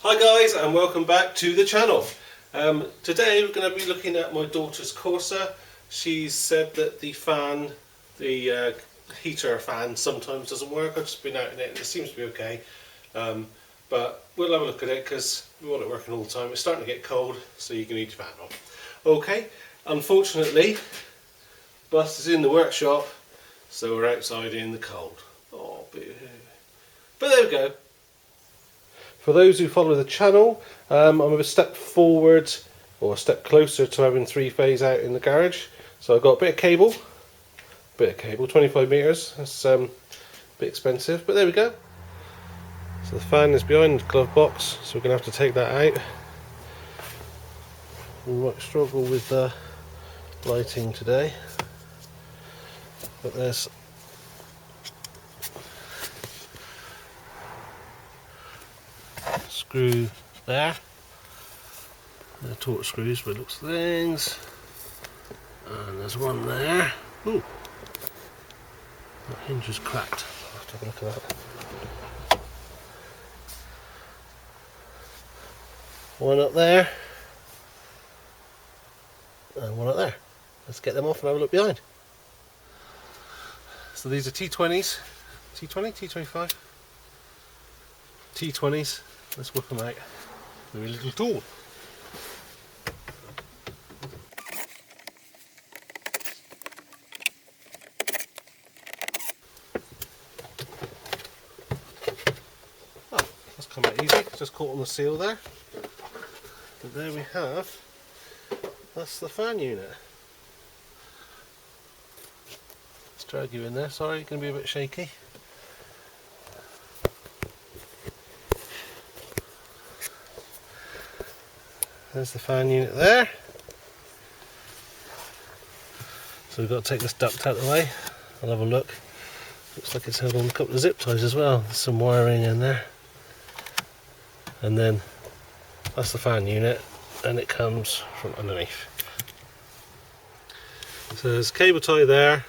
Hi guys, and welcome back to the channel. Today we're going to be looking at my daughter's Corsa. She said that the fan, the heater fan sometimes doesn't work. I've just been out in it and it seems to be okay. But we'll have a look at it because we want it working all the time. It's starting to get cold, so you can need your fan on. Okay, unfortunately, bus is in the workshop, so we're outside in the cold. Oh, boo-hoo. But there we go. For those who follow the channel, I'm a step forward or a step closer to having three-phase out in the garage. So I've got a bit of cable, 25 metres. That's a bit expensive, but there we go. So the fan is behind the glove box, so we're going to have to take that out. We might struggle with the lighting today, but there's screw there. They're torque screws by the looks of things. And there's one there. Ooh, that hinge is cracked. I'll have to have a look at that. One up there. And one up there. Let's get them off and have a look behind. So these are T20s. T20? T25? T20s. Let's whip them out with a little tool. Oh, that's come out easy, just caught on the seal there. But there we have, that's the fan unit. Let's drag you in there, sorry, you're going to be a bit shaky. There's the fan unit there. So we've got to take this duct out of the way. I'll have a look. Looks like it's held on a couple of zip ties as well. There's some wiring in there. And then that's the fan unit, and it comes from underneath. So there's a cable tie there,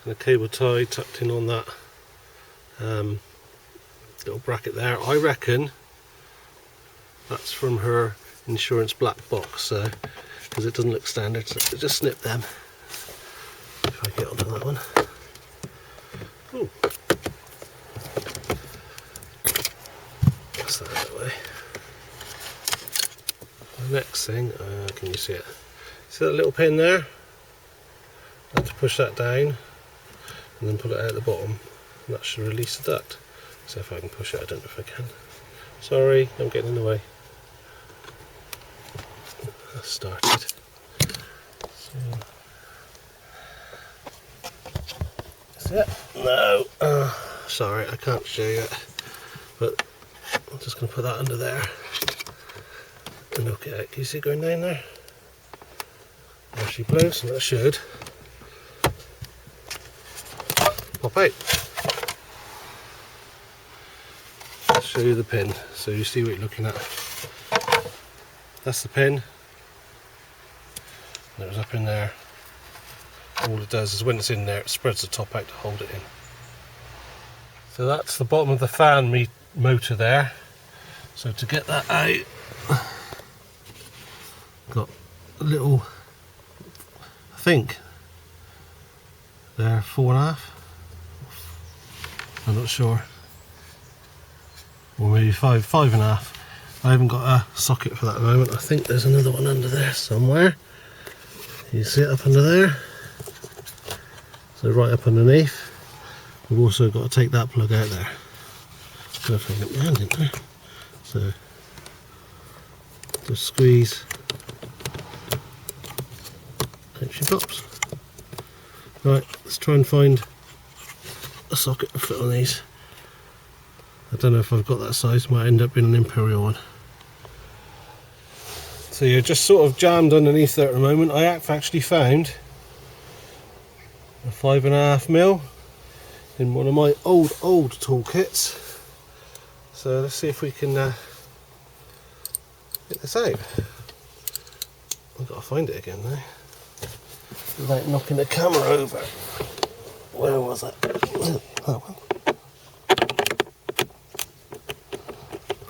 and a cable tie tucked in on that little bracket there. I reckon that's from her insurance black box, so because it doesn't look standard, so just snip them if I get onto that one. Ooh. That's that way. The next thing, can you see it? See that little pin there? I have to push that down and then pull it out at the bottom, and that should release the duct. So if I can push it, I don't know if I can. Sorry, I'm getting in the way. Started. So, is it? No. Sorry, I can't show you it. But I'm just going to put that under there and look at it. Can you see it going down there? There she blows, so that should pop out. I'll show you the pin so you see what you're looking at. That's the pin. It was up in there. All it does is when it's in there, it spreads the top out to hold it in. So that's the bottom of the fan motor there. So to get that out, got a little, I think they're 4.5. I'm not sure, or maybe 5.5. I haven't got a socket for that at the moment. I think there's another one under there somewhere. You see it up under there? So right up underneath. We've also got to take that plug out there. Go if I get my hand in there. So just squeeze. Hope she pops. Right, let's try and find a socket to fit on these. I don't know if I've got that size, might end up being an Imperial one. So you're just sort of jammed underneath there at the moment. I have actually found a 5.5mm in one of my old toolkits. So let's see if we can get this out. I've got to find it again now without knocking the camera over. Where was it? That one.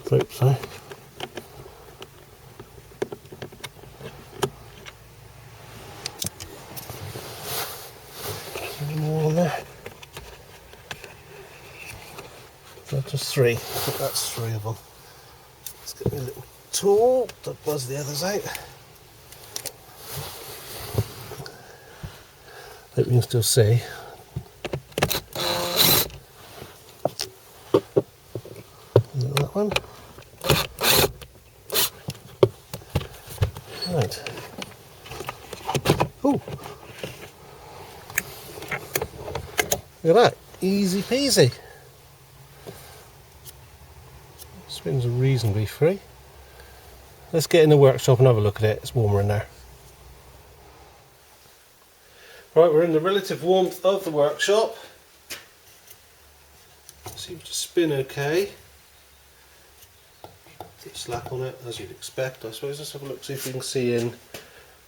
Hope so. Just three. I think that's three of them. Let's get me a little tool to buzz the others out. Hope you can still see. That one. Right. Ooh. Look at that. Easy peasy. Spins are reasonably free. Let's get in the workshop and have a look at it. It's warmer in there. Right, we're in the relative warmth of the workshop. Seems to spin okay. Bit slack on it, as you'd expect, I suppose. Let's have a look, see if we can see in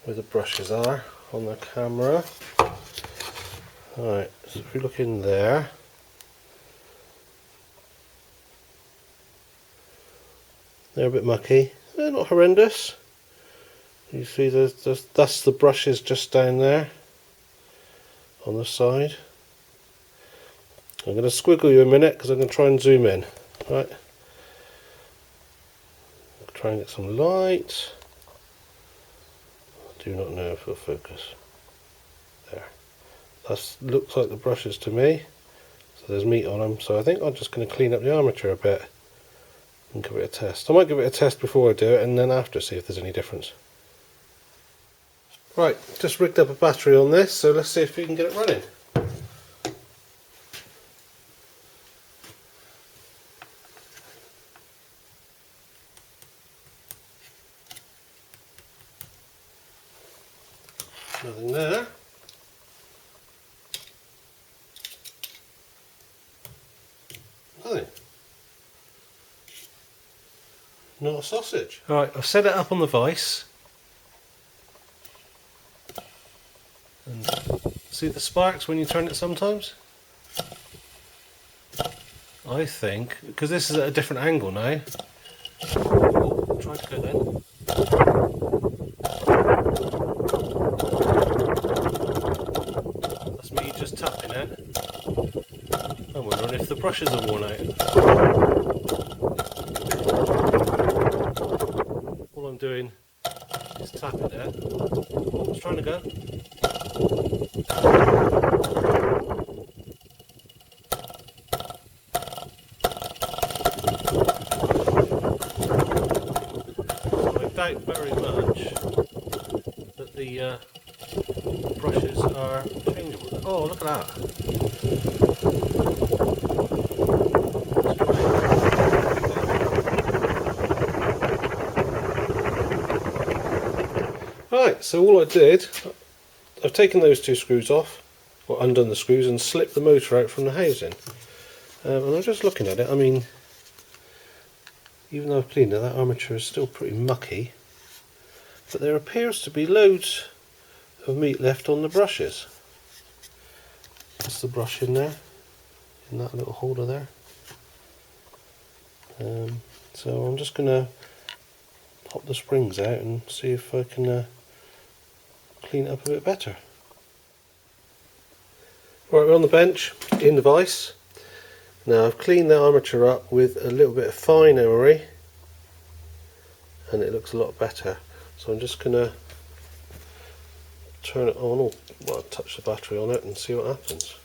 where the brushes are on the camera. Alright, so if we look in there, they're a bit mucky. They're not horrendous. You see that's the brushes just down there on the side. I'm going to squiggle you a minute because I'm going to try and zoom in. Right. Try and get some light. I do not know if it'll focus. There. That looks like the brushes to me. So there's meat on them. So I think I'm just going to clean up the armature a bit and give it a test. I might give it a test before I do it and then after see if there's any difference. Right, just rigged up a battery on this, so let's see if we can get it running. Nothing there. Nothing. Not a sausage. Alright, I've set it up on the vise. And see the sparks when you turn it sometimes? I think, because this is at a different angle now. Oh, try to go then. That's me just tapping it. I'm wondering if the brushes are worn out. All I'm doing is tapping it. Oh, it's trying to go. I doubt very much that the brushes are changeable. Oh, look at that. Right, so all I did, I've taken those two screws off, or undone the screws and slipped the motor out from the housing. And I'm just looking at it, I mean, even though I've cleaned it, that armature is still pretty mucky, but there appears to be loads of meat left on the brushes. That's the brush in there, in that little holder there. So I'm just going to pop the springs out and see if I can clean it up a bit better. Right, we're on the bench in the vise. Now I've cleaned the armature up with a little bit of fine emery and it looks a lot better. So I'm just going to turn it on, or well, touch the battery on it and see what happens.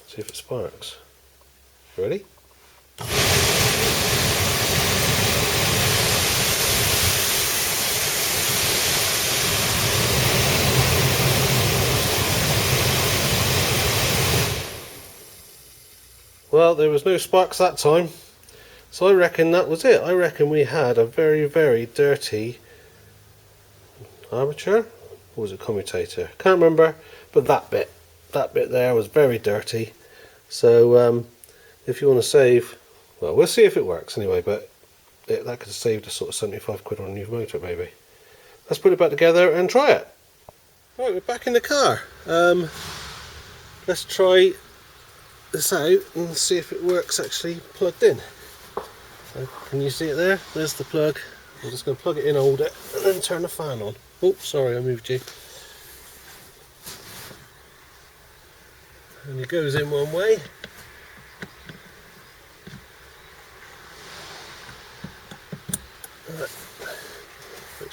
See if it sparks. Ready? Well, there was no sparks that time, so I reckon that was it. I reckon we had a very, very dirty armature, or was it commutator? Can't remember, but that bit there was very dirty. So if you want to save, well, we'll see if it works anyway, but that could have saved us sort of 75 quid on a new motor maybe. Let's put it back together and try it. Right, we're back in the car. Let's try this out and see if it works actually plugged in. So, can you see it there? There's the plug. I'm just going to plug it in, hold it, and then turn the fan on. Oh, sorry, I moved you. And it goes in one way.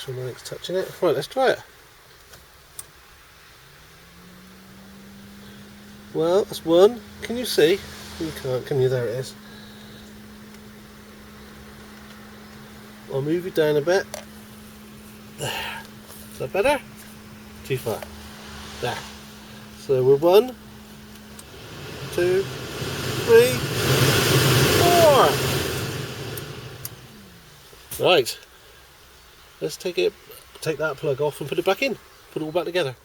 sure nothing's touching it. Right, let's try it. Well, that's one. Can you see? You can't, can you? There it is. I'll move it down a bit. There. Is that better? Too far. There. So we're 1, 2, 3, 4. Right. Let's take that plug off and put it back in. Put it all back together.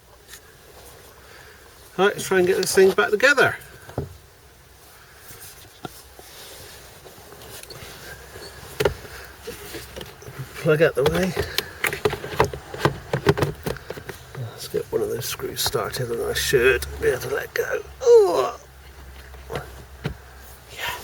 Right, let's try and get this thing back together. Plug out the way. Let's get one of those screws started and I should be able to let go. Oh! Yeah.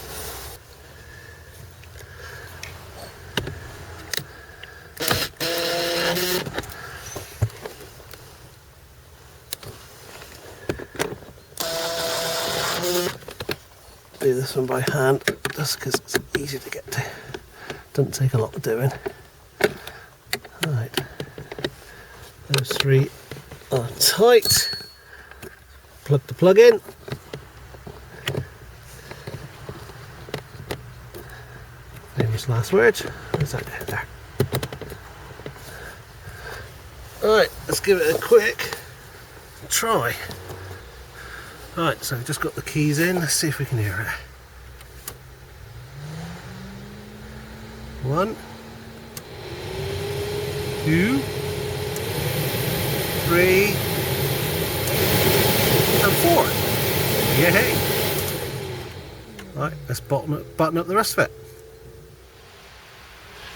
Do this one by hand just because it's easy to get to. Doesn't take a lot of doing. Right, those 3 are tight. Plug the plug in. Famous last words. Where's that down there? Right, let's give it a quick try. Right, so we've just got the keys in. Let's see if we can hear it. 1, 2, 3, and 4. Yay! Right, let's button up the rest of it.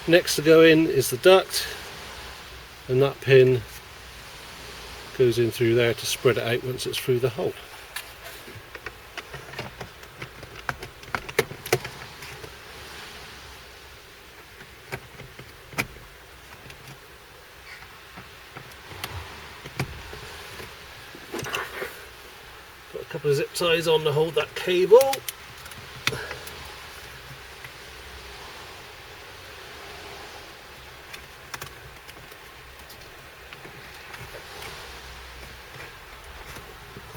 Next to go in is the duct, and that pin goes in through there to spread it out once it's through the hole. Got a couple of zip ties on to hold that cable.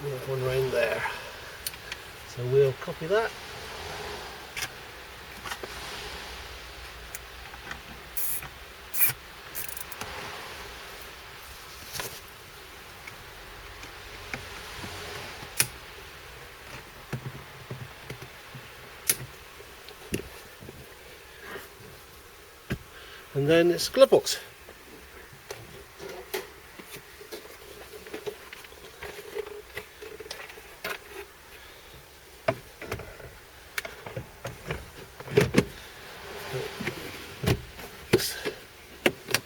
There's one round there. So we'll copy that. And then it's a glove box.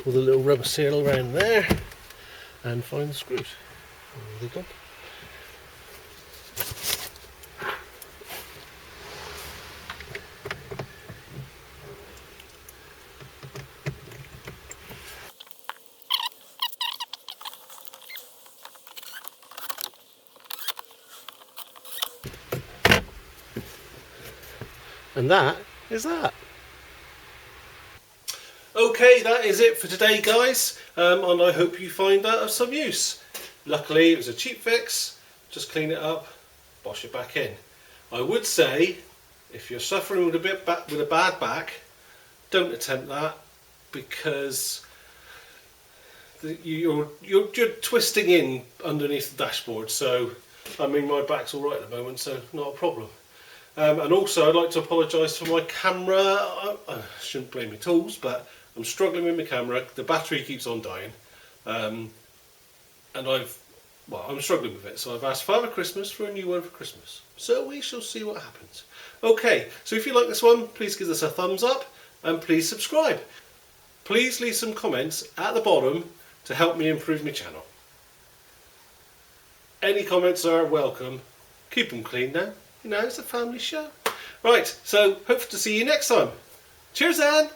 With a little rubber seal around there and find the screws. There they go. And that is that. Okay, that is it for today, guys, and I hope you find that of some use. Luckily it was a cheap fix. Just clean it up, wash it back in. I would say if you're suffering with a bad back, don't attempt that, because you're twisting in underneath the dashboard. So I mean, my back's all right at the moment, so not a problem. And also I'd like to apologise for my camera. I shouldn't blame my tools, but I'm struggling with my camera. The battery keeps on dying, and I'm struggling with it. So I've asked Father Christmas for a new one for Christmas. So we shall see what happens. Okay, so if you like this one, please give us a thumbs up and please subscribe. Please leave some comments at the bottom to help me improve my channel. Any comments are welcome. Keep them clean now. You know, it's a family show. Right, so hope to see you next time. Cheers, Anne!